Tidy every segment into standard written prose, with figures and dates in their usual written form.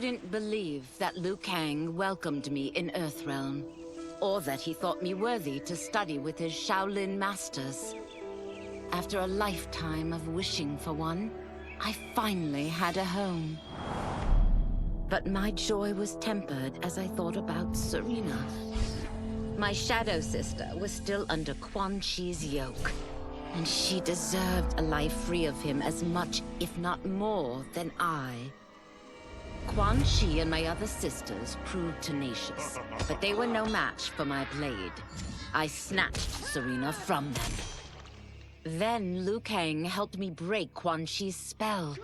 couldn't believe that Liu Kang welcomed me in Earthrealm, or that he thought me worthy to study with his Shaolin masters. After a lifetime of wishing for one, I finally had a home. But my joy was tempered as I thought about Serena. My shadow sister was still under Quan Chi's yoke, and she deserved a life free of him as much, if not more, than I. Quan Chi and my other sisters proved tenacious, but they were no match for my blade. I snatched Serena from them. Then Liu Kang helped me break Quan Chi's spell.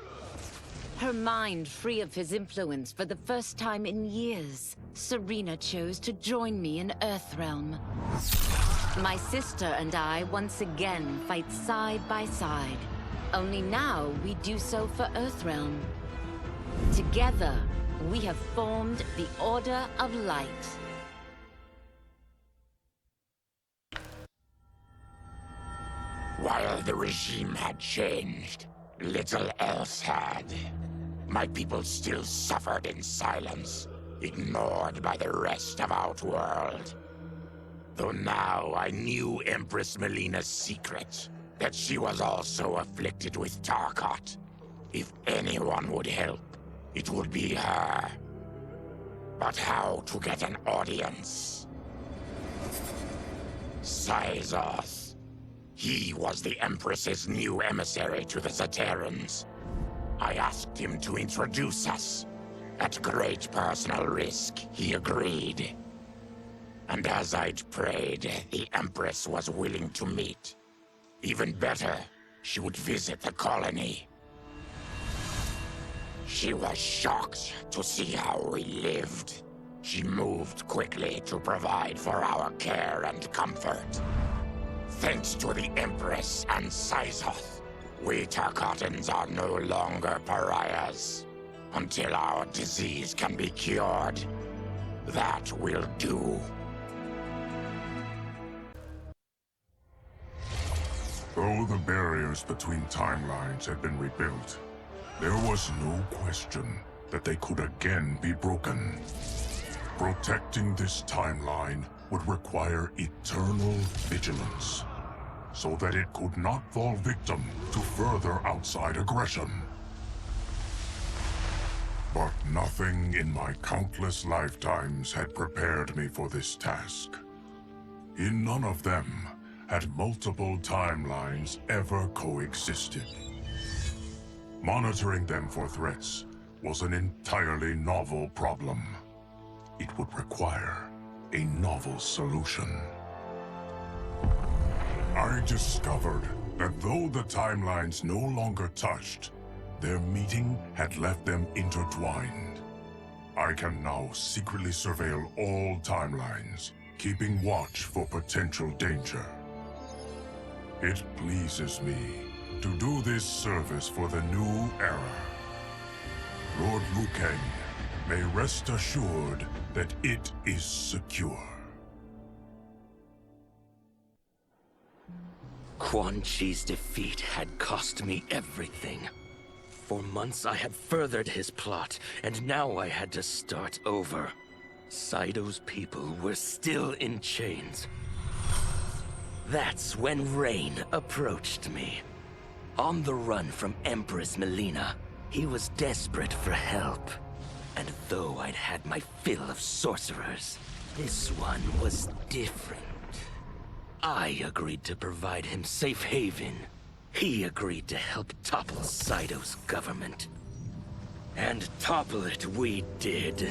Her mind free of his influence for the first time in years, Serena chose to join me in Earthrealm. My sister and I once again fight side by side. Only now we do so for Earthrealm. Together, we have formed the Order of Light. While the regime had changed, little else had. My people still suffered in silence, ignored by the rest of Outworld. Though now I knew Empress Melina's secret, that she was also afflicted with Tarkat. If anyone would help, it would be her. But how to get an audience? Syzoth. He was the Empress's new emissary to the Zaterrans. I asked him to introduce us. At great personal risk, he agreed. And as I'd prayed, the Empress was willing to meet. Even better, she would visit the colony. She was shocked to see how we lived. She moved quickly to provide for our care and comfort. Thanks to the Empress and Syzoth, we Tarkatans are no longer pariahs. Until our disease can be cured, that will do. Though the barriers between timelines had been rebuilt, there was no question that they could again be broken. Protecting this timeline would require eternal vigilance, so that it could not fall victim to further outside aggression. But nothing in my countless lifetimes had prepared me for this task. In none of them had multiple timelines ever coexisted. Monitoring them for threats was an entirely novel problem. It would require a novel solution. I discovered that though the timelines no longer touched, their meeting had left them intertwined. I can now secretly surveil all timelines, keeping watch for potential danger. It pleases me to do this service for the new era. Lord Liu Kang may rest assured that it is secure. Quan Chi's defeat had cost me everything. For months I had furthered his plot, and now I had to start over. Saito's people were still in chains. That's when Rain approached me. On the run from Empress Melina, he was desperate for help. And though I'd had my fill of sorcerers, this one was different. I agreed to provide him safe haven. He agreed to help topple Saito's government. And topple it we did.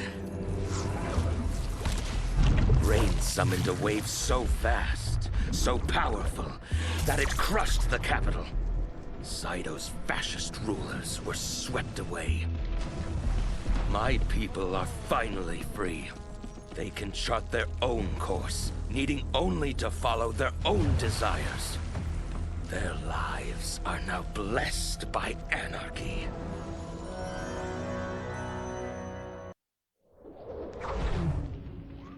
Rain summoned a wave so fast, so powerful, that it crushed the capital. Saito's fascist rulers were swept away. My people are finally free. They can chart their own course, needing only to follow their own desires. Their lives are now blessed by anarchy.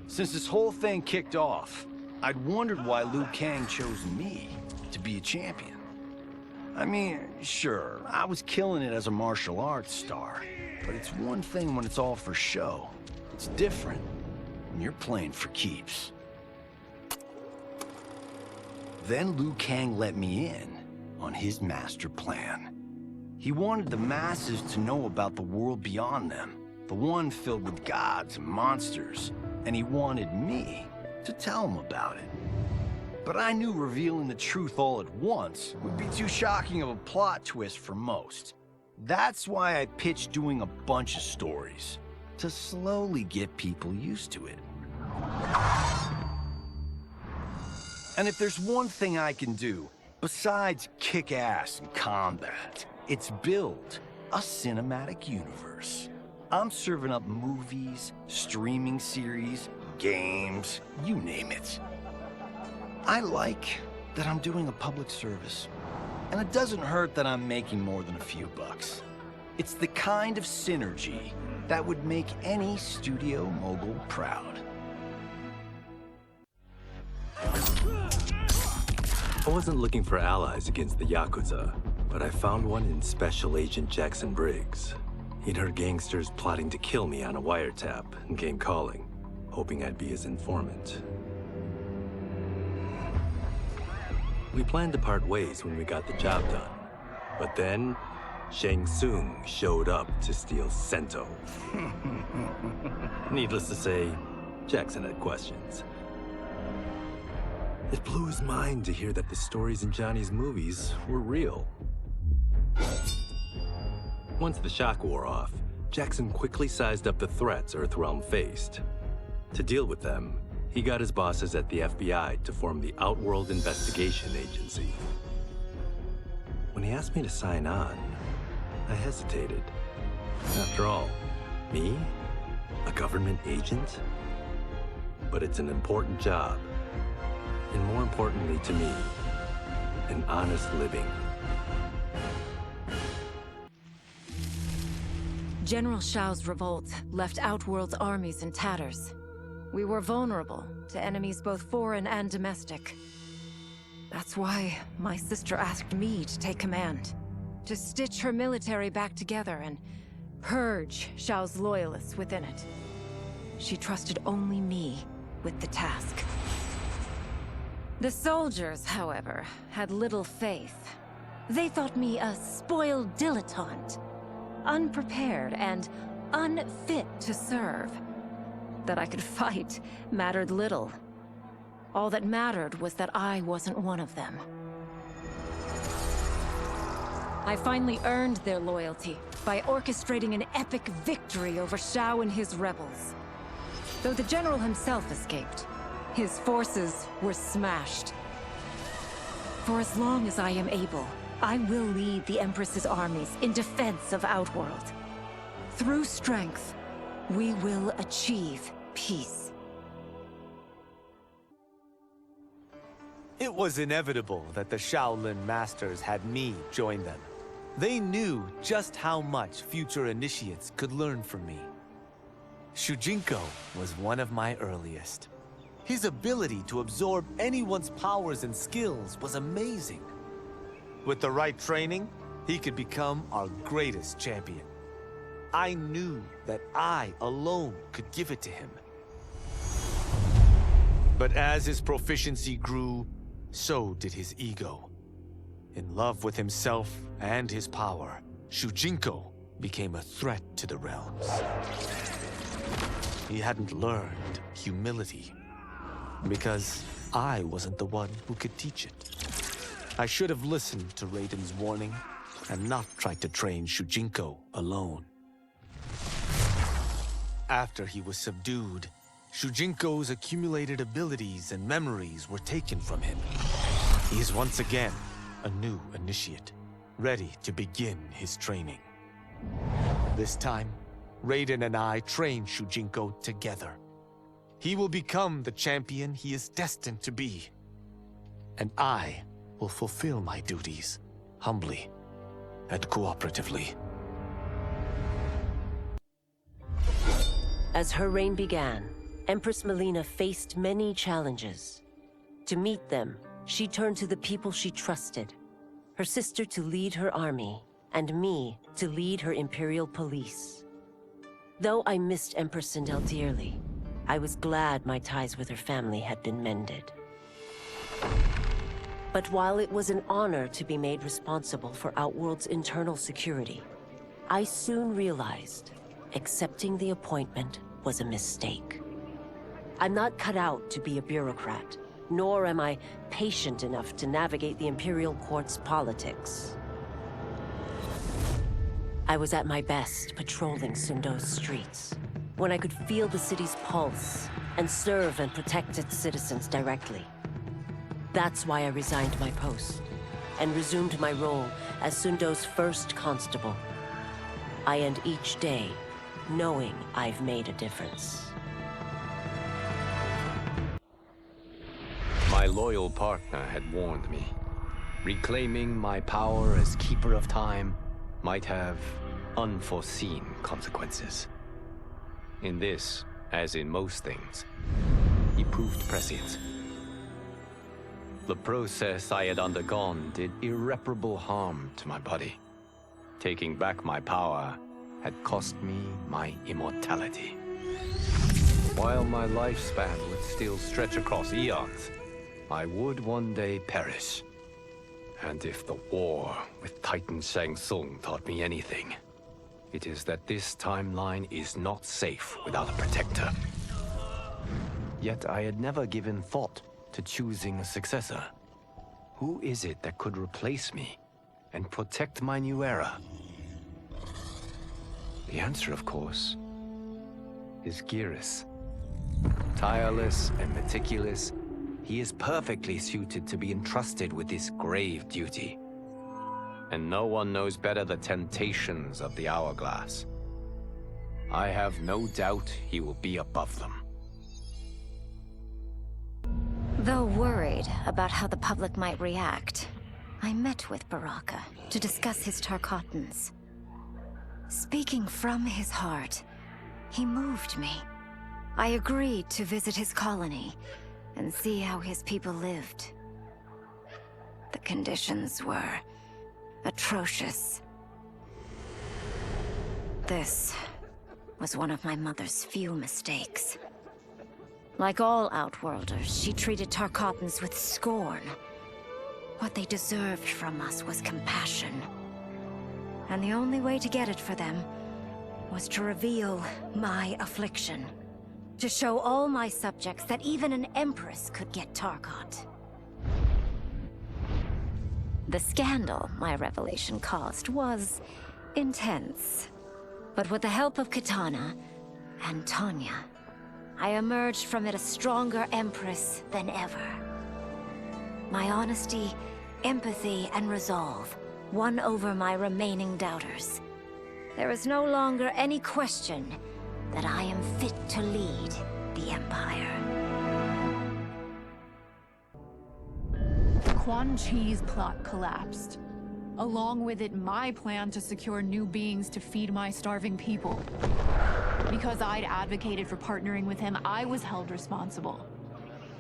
Since this whole thing kicked off, I'd wondered why Liu Kang chose me to be a champion. I mean, sure, I was killing it as a martial arts star, But it's one thing when it's all for show. It's different when you're playing for keeps. Then Liu Kang let me in on his master plan. He wanted the masses to know about the world beyond them, the one filled with gods and monsters, and he wanted me to tell them about it. But I knew revealing the truth all at once would be too shocking of a plot twist for most. That's why I pitched doing a bunch of stories, to slowly get people used to it. And if there's one thing I can do, besides kick ass in combat, it's build a cinematic universe. I'm serving up movies, streaming series, games, you name it. I like that I'm doing a public service. And it doesn't hurt that I'm making more than a few bucks. It's the kind of synergy that would make any studio mogul proud. I wasn't looking for allies against the Yakuza, but I found one in Special Agent Jackson Briggs. He'd heard gangsters plotting to kill me on a wiretap and came calling, hoping I'd be his informant. We planned to part ways when we got the job done. But then, Shang Tsung showed up to steal Sento. Needless to say, Jackson had questions. It blew his mind to hear that the stories in Johnny's movies were real. Once the shock wore off, Jackson quickly sized up the threats Earthrealm faced. To deal with them, he got his bosses at the FBI to form the Outworld Investigation Agency. When he asked me to sign on, I hesitated. After all, me? A government agent? But it's an important job. And more importantly to me, an honest living. General Shao's revolt left Outworld's armies in tatters. We were vulnerable to enemies both foreign and domestic. That's why my sister asked me to take command, to stitch her military back together and purge Shao's loyalists within it. She trusted only me with the task. The soldiers, however, had little faith. They thought me a spoiled dilettante, unprepared and unfit to serve. That I could fight mattered little. All that mattered was that I wasn't one of them. I finally earned their loyalty by orchestrating an epic victory over Shao and his rebels. Though the general himself escaped, his forces were smashed. For as long as I am able, I will lead the Empress's armies in defense of Outworld. Through strength, we will achieve peace. It was inevitable that the Shaolin Masters had me join them. They knew just how much future initiates could learn from me. Shujinko was one of my earliest. His ability to absorb anyone's powers and skills was amazing. With the right training, he could become our greatest champion. I knew that I alone could give it to him. But as his proficiency grew, so did his ego. In love with himself and his power, Shujinko became a threat to the realms. He hadn't learned humility, because I wasn't the one who could teach it. I should have listened to Raiden's warning and not tried to train Shujinko alone. After he was subdued, Shujinko's accumulated abilities and memories were taken from him. He is once again a new initiate, ready to begin his training. This time, Raiden and I train Shujinko together. He will become the champion he is destined to be. And I will fulfill my duties, humbly and cooperatively. As her reign began, Empress Melina faced many challenges. To meet them, she turned to the people she trusted. Her sister to lead her army, and me to lead her Imperial police. Though I missed Empress Sindel dearly, I was glad my ties with her family had been mended. But while it was an honor to be made responsible for Outworld's internal security, I soon realized accepting the appointment was a mistake. I'm not cut out to be a bureaucrat, nor am I patient enough to navigate the Imperial Court's politics. I was at my best patrolling Sundo's streets, when I could feel the city's pulse and serve and protect its citizens directly. That's why I resigned my post and resumed my role as Sundo's first constable. I end each day knowing I've made a difference. My loyal partner had warned me. Reclaiming my power as Keeper of Time might have unforeseen consequences. In this, as in most things, he proved prescient. The process I had undergone did irreparable harm to my body. Taking back my power had cost me my immortality. While my lifespan would still stretch across eons, I would one day perish. And if the war with Titan Shang Tsung taught me anything, it is that this timeline is not safe without a protector. Yet I had never given thought to choosing a successor. Who is it that could replace me and protect my new era? The answer, of course, is Geras. Tireless and meticulous, he is perfectly suited to be entrusted with this grave duty. And no one knows better the temptations of the hourglass. I have no doubt he will be above them. Though worried about how the public might react, I met with Baraka to discuss his Tarkatans. Speaking from his heart, he moved me. I agreed to visit his colony and see how his people lived. The conditions were atrocious. This was one of my mother's few mistakes. Like all Outworlders, she treated Tarkatans with scorn. What they deserved from us was compassion. And the only way to get it for them was to reveal my affliction. To show all my subjects that even an Empress could get Tarkat. The scandal my revelation caused was intense. But with the help of Kitana and Tanya, I emerged from it a stronger Empress than ever. My honesty, empathy, and resolve won over my remaining doubters. There is no longer any question that I am fit to lead the Empire. Quan Chi's plot collapsed. Along with it, my plan to secure new beings to feed my starving people. Because I'd advocated for partnering with him, I was held responsible.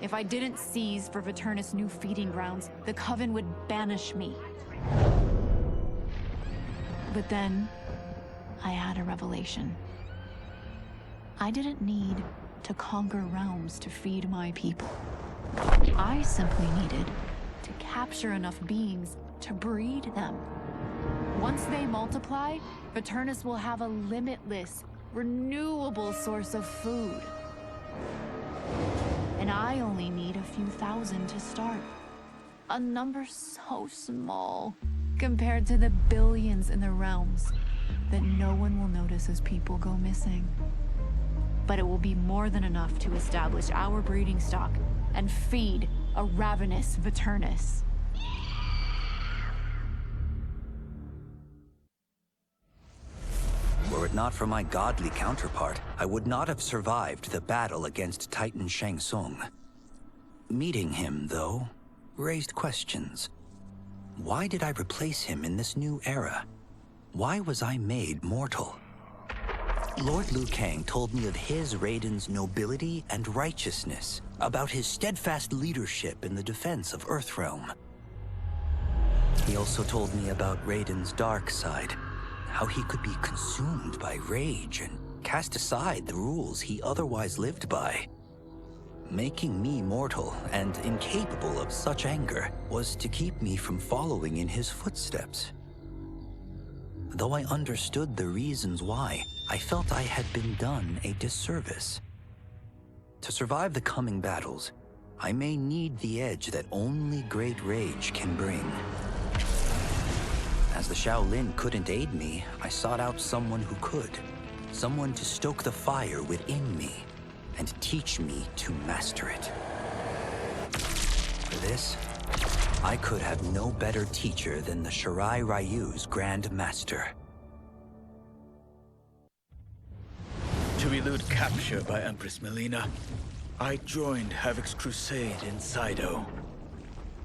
If I didn't seize for Viternus' new feeding grounds, the Coven would banish me. But then, I had a revelation. I didn't need to conquer realms to feed my people. I simply needed to capture enough beings to breed them. Once they multiply, Viternus will have a limitless, renewable source of food. And I only need a few thousand to start. A number so small compared to the billions in the realms that no one will notice as people go missing. But it will be more than enough to establish our breeding stock and feed a ravenous Viternus. Were it not for my godly counterpart, I would not have survived the battle against Titan Shang Tsung. Meeting him, though, raised questions. Why did I replace him in this new era? Why was I made mortal? Lord Liu Kang told me of his Raiden's nobility and righteousness, about his steadfast leadership in the defense of Earthrealm. He also told me about Raiden's dark side, how he could be consumed by rage and cast aside the rules he otherwise lived by. Making me mortal and incapable of such anger was to keep me from following in his footsteps. Though I understood the reasons why, I felt I had been done a disservice. To survive the coming battles, I may need the edge that only great rage can bring. As the Shaolin couldn't aid me, I sought out someone who could. Someone to stoke the fire within me and teach me to master it. For this, I could have no better teacher than the Shirai Ryu's Grand Master. To elude capture by Empress Melina, I joined Havoc's crusade in Saido.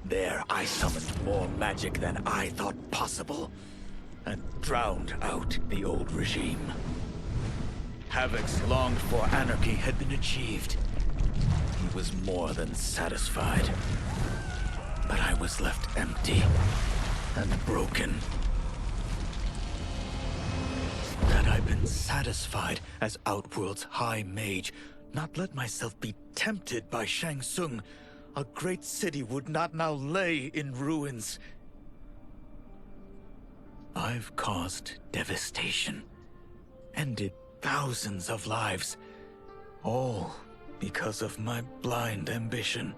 There, I summoned more magic than I thought possible, and drowned out the old regime. Havoc's longed-for anarchy had been achieved. He was more than satisfied. But I was left empty and broken. Had I been satisfied as Outworld's High Mage, not let myself be tempted by Shang Tsung, a great city would not now lay in ruins. I've caused devastation, ended thousands of lives, all because of my blind ambition.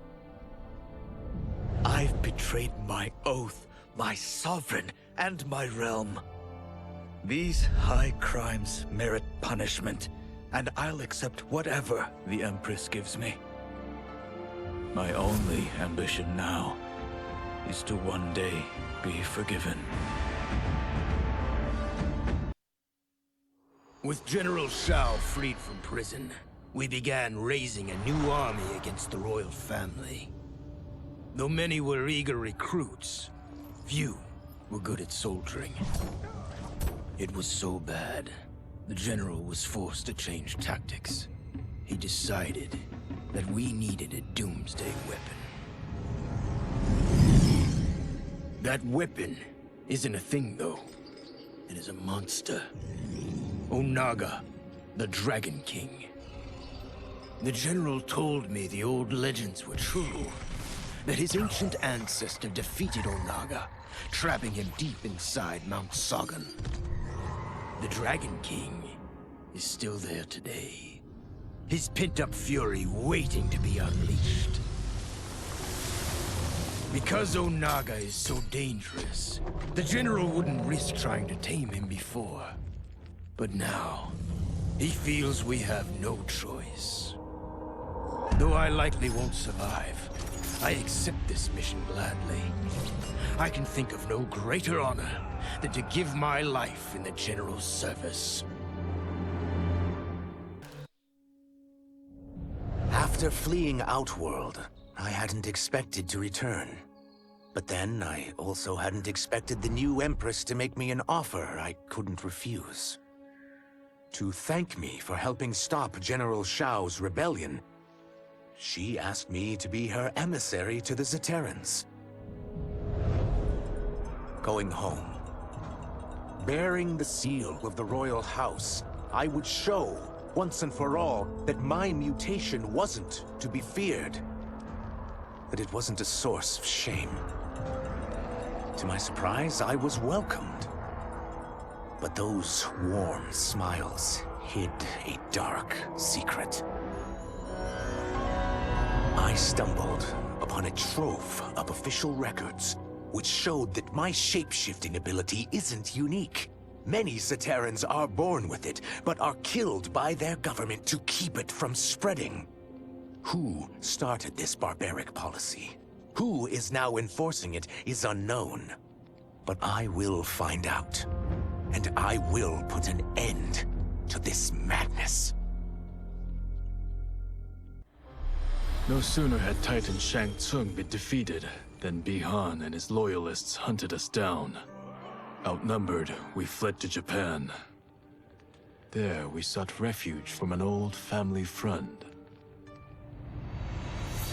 I've betrayed my oath, my sovereign, and my realm. These high crimes merit punishment, and I'll accept whatever the Empress gives me. My only ambition now is to one day be forgiven. With General Shao freed from prison, we began raising a new army against the royal family. Though many were eager recruits, few were good at soldiering. It was so bad, the general was forced to change tactics. He decided that we needed a doomsday weapon. That weapon isn't a thing, though. It is a monster. Onaga, the Dragon King. The general told me the old legends were true. That his ancient ancestor defeated Onaga, trapping him deep inside Mount Sagan. The Dragon King is still there today. His pent-up fury waiting to be unleashed. Because Onaga is so dangerous, the general wouldn't risk trying to tame him before. But now, he feels we have no choice. Though I likely won't survive, I accept this mission gladly. I can think of no greater honor than to give my life in the general's service. After fleeing Outworld, I hadn't expected to return. But then, I also hadn't expected the new Empress to make me an offer I couldn't refuse. To thank me for helping stop General Shao's rebellion, she asked me to be her emissary to the Zaterrans. Going home, bearing the seal of the royal house, I would show, once and for all, that my mutation wasn't to be feared. That it wasn't a source of shame. To my surprise, I was welcomed. But those warm smiles hid a dark secret. I stumbled upon a trove of official records, which showed that my shape-shifting ability isn't unique. Many Zaterrans are born with it, but are killed by their government to keep it from spreading. Who started this barbaric policy? Who is now enforcing it is unknown. But I will find out. And I will put an end to this madness. No sooner had Titan Shang Tsung been defeated than Bihan and his loyalists hunted us down. Outnumbered, we fled to Japan. There, we sought refuge from an old family friend.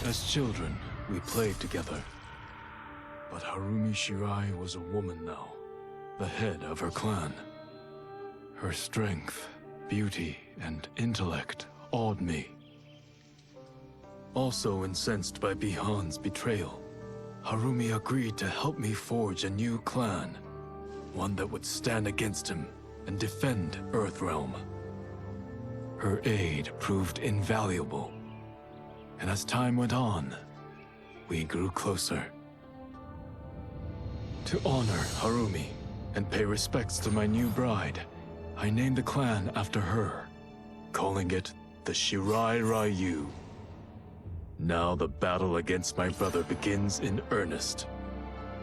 As children, we played together. But Harumi Shirai was a woman now, the head of her clan. Her strength beauty, and intellect awed me. Also incensed by Bihan's betrayal, Harumi agreed to help me forge a new clan, one that would stand against him and defend Earthrealm. Her aid proved invaluable, and as time went on, we grew closer. To honor Harumi and pay respects to my new bride, I named the clan after her, calling it the Shirai Ryu. Now the battle against my brother begins in earnest.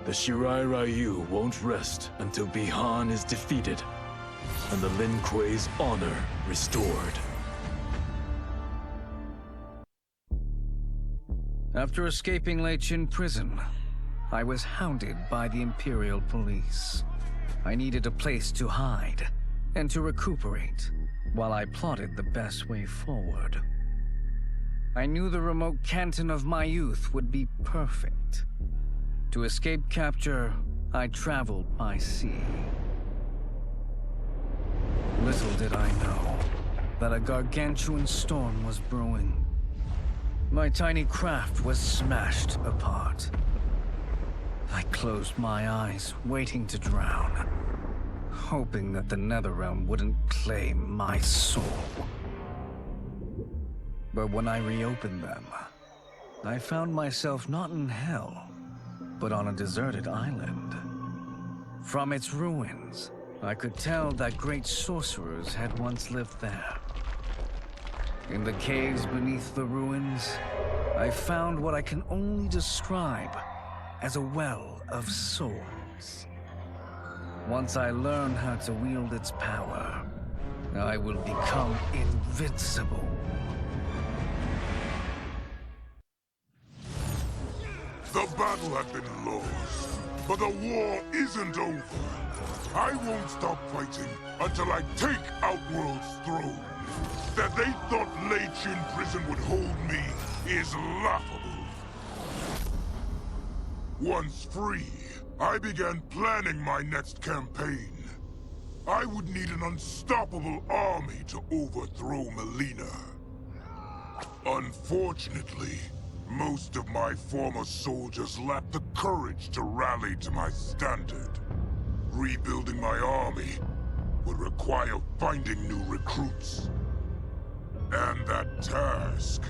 The Shirai Ryu won't rest until Bihan is defeated and the Lin Kuei's honor restored. After escaping Lei Chin prison, I was hounded by the Imperial Police. I needed a place to hide and to recuperate while I plotted the best way forward. I knew the remote canton of my youth would be perfect. To escape capture, I traveled by sea. Little did I know that a gargantuan storm was brewing. My tiny craft was smashed apart. I closed my eyes, waiting to drown, hoping that the Netherrealm wouldn't claim my soul. But when I reopened them, I found myself not in hell, but on a deserted island. From its ruins, I could tell that great sorcerers had once lived there. In the caves beneath the ruins, I found what I can only describe as a well of souls. Once I learn how to wield its power, I will become invincible. The battle had been lost, but the war isn't over. I won't stop fighting until I take Outworld's throne. That they thought Lei Chin prison would hold me is laughable. Once free, I began planning my next campaign. I would need an unstoppable army to overthrow Melina. Unfortunately, most of my former soldiers lacked the courage to rally to my standard. Rebuilding my army would require finding new recruits. And that task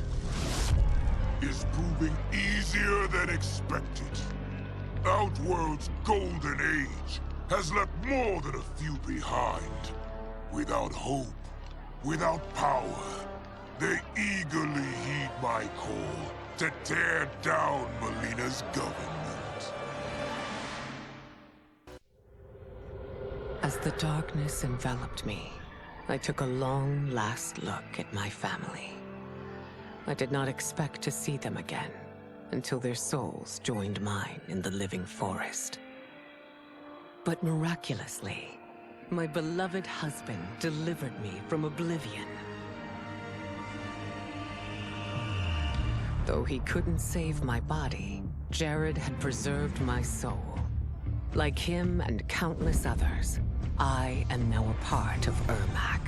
is proving easier than expected. Outworld's golden age has left more than a few behind. Without hope, without power, they eagerly heed my call to tear down Melina's government. As the darkness enveloped me, I took a long last look at my family. I did not expect to see them again until their souls joined mine in the living forest. But miraculously, my beloved husband delivered me from oblivion. Though he couldn't save my body, Jared had preserved my soul. Like him and countless others, I am now a part of Ermac.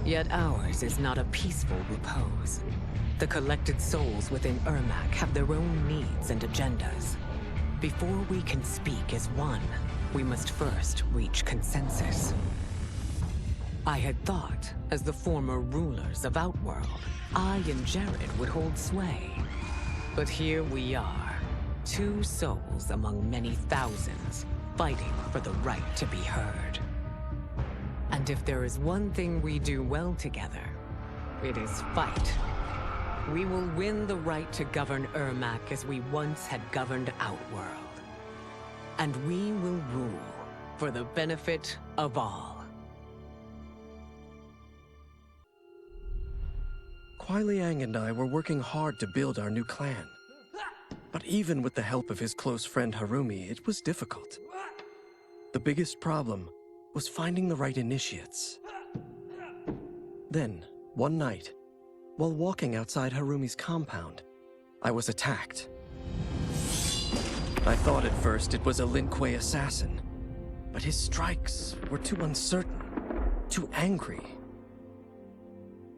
Yet ours is not a peaceful repose. The collected souls within Ermac have their own needs and agendas. Before we can speak as one, we must first reach consensus. I had thought, as the former rulers of Outworld, I and Jared would hold sway. But here we are, two souls among many thousands, fighting for the right to be heard. And if there is one thing we do well together, it is fight. We will win the right to govern Ermac as we once had governed Outworld. And we will rule for the benefit of all. Kuai Liang and I were working hard to build our new clan. But even with the help of his close friend Harumi, it was difficult. The biggest problem was finding the right initiates. Then, one night, while walking outside Harumi's compound, I was attacked. I thought at first it was a Lin Kuei assassin, but his strikes were too uncertain. too angry.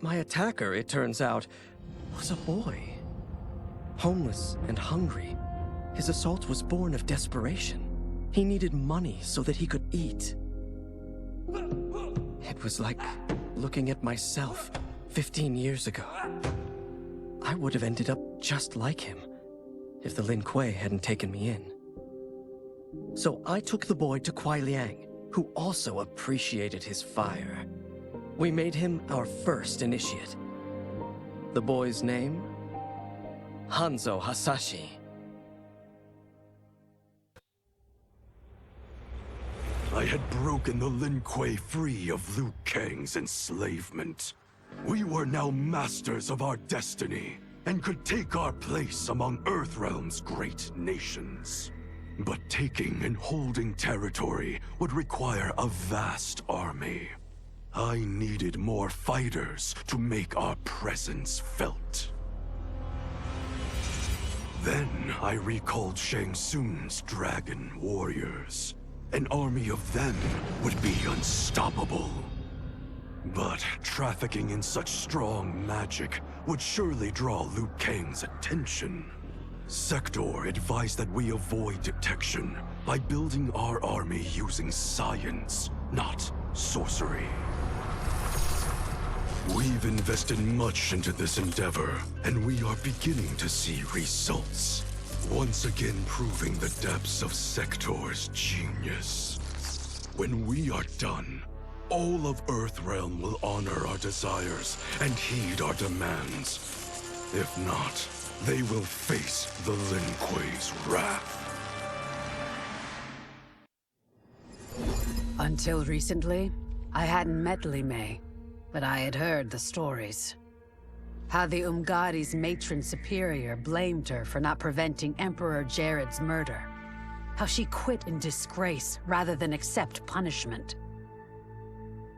My attacker, it turns out, was a boy. Homeless and hungry, his assault was born of desperation. He needed money so that he could eat. It was like looking at myself 15 years ago. I would have ended up just like him if the Lin Kuei hadn't taken me in. So I took the boy to Kuai Liang, who also appreciated his fire. We made him our first initiate. The boy's name? Hanzo Hasashi. I had broken the Lin Kuei free of Liu Kang's enslavement. We were now masters of our destiny, and could take our place among Earthrealm's great nations. But taking and holding territory would require a vast army. I needed more fighters to make our presence felt. Then I recalled Shang Tsung's dragon warriors. An army of them would be unstoppable. But trafficking in such strong magic would surely draw Liu Kang's attention. Sector advised that we avoid detection by building our army using science, not sorcery. We've invested much into this endeavor, and we are beginning to see results. Once again proving the depths of Sector's genius. When we are done, all of Earthrealm will honor our desires and heed our demands. If not, they will face the Lin Kuei's wrath. Until recently, I hadn't met Li Mei, but I had heard the stories. How the Umgadi's matron superior blamed her for not preventing Emperor Jared's murder. How she quit in disgrace rather than accept punishment.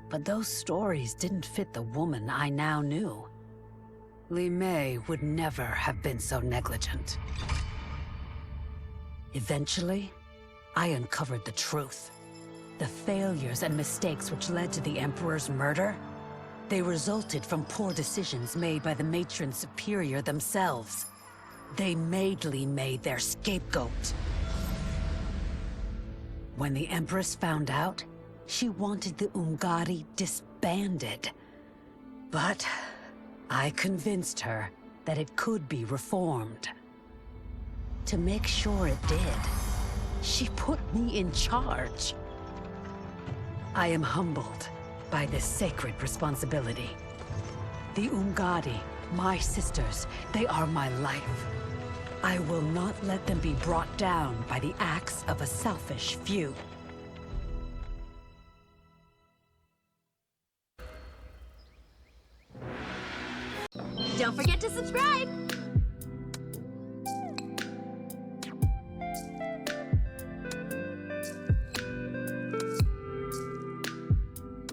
But those stories didn't fit the woman I now knew. Li Mei would never have been so negligent. Eventually, I uncovered the truth. The failures and mistakes which led to the Emperor's murder, they resulted from poor decisions made by the matron superior themselves. They made Li Mei their scapegoat. When the Empress found out, she wanted the Umgadi disbanded. But I convinced her that it could be reformed. To make sure it did, she put me in charge. I am humbled by this sacred responsibility. The Umgadi, my sisters, they are my life. I will not let them be brought down by the acts of a selfish few. Don't forget to subscribe!